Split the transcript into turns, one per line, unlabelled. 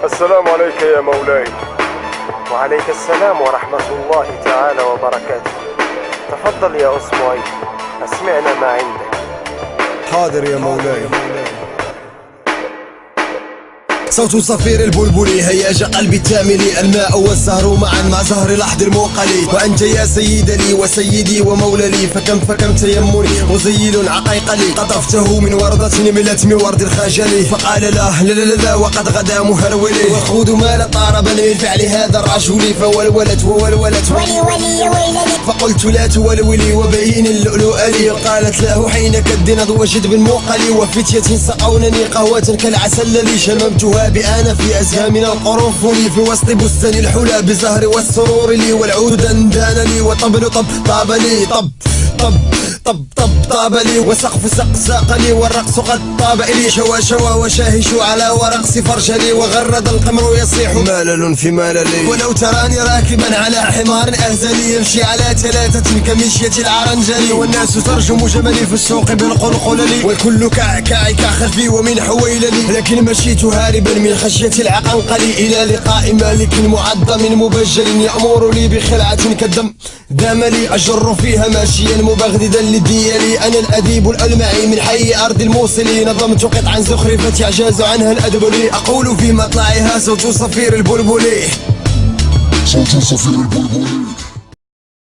السلام عليك يا مولاي.
وعليك السلام ورحمة الله تعالى وبركاته. تفضل يا أسمعي، أسمعنا ما عندك.
حاضر يا مولاي. صوت صفير البلبلي هياج قلبي التاملي، الماء والزهر معا مع زهر لحد الموقلي. وأنت يا سيد لي وسيدي ومولى لي، فكم تيمني مزيل عقيق لي. قطفته من وردة من لتم ورد الخجل، فقال لا وقد غدا مهرولي. والخود مال طاربا من فعل هذا الرجل، فولولت وولولت
ولي ويلني.
فقلت لا تولولي وبين اللؤلؤ لي. قالت له حين كالدند وجد بالموقل، وفتية سقونني قهوة كالعسل لي. شممتها بأنا في أزهامنا القرنفل، في وسط بستان الحلى بالزهر والسرور لي. والعود دندان لي وطبل طاب لي. طاب لي وسقف ساق لي، والرقص قد طاب لي. شوى وشاهش على ورقص فرجلي، وغرد القمر يصيح مالل في ماللي. ولو تراني راكبا على حمار أهزلي، يمشي على ثلاثة كمشية العرنجلي. والناس ترجم جملي في السوق بالقلقلل، والكل كعكاعك خلفي ومن حويللي. لكن مشيت هاربا من خشية العقنقل، إلى لقاء مالك معظم مبجل، يأمر لي بخلعة كالدم داملي. أجر فيها ماشيا مبغضدا للديالي، أنا الأديب الألمعي من حي أرض الموصل. نظمت قطعا زخرفة يعجاز عنها الأدب لي، أقول في مطلعها صوت صفير البلبلي.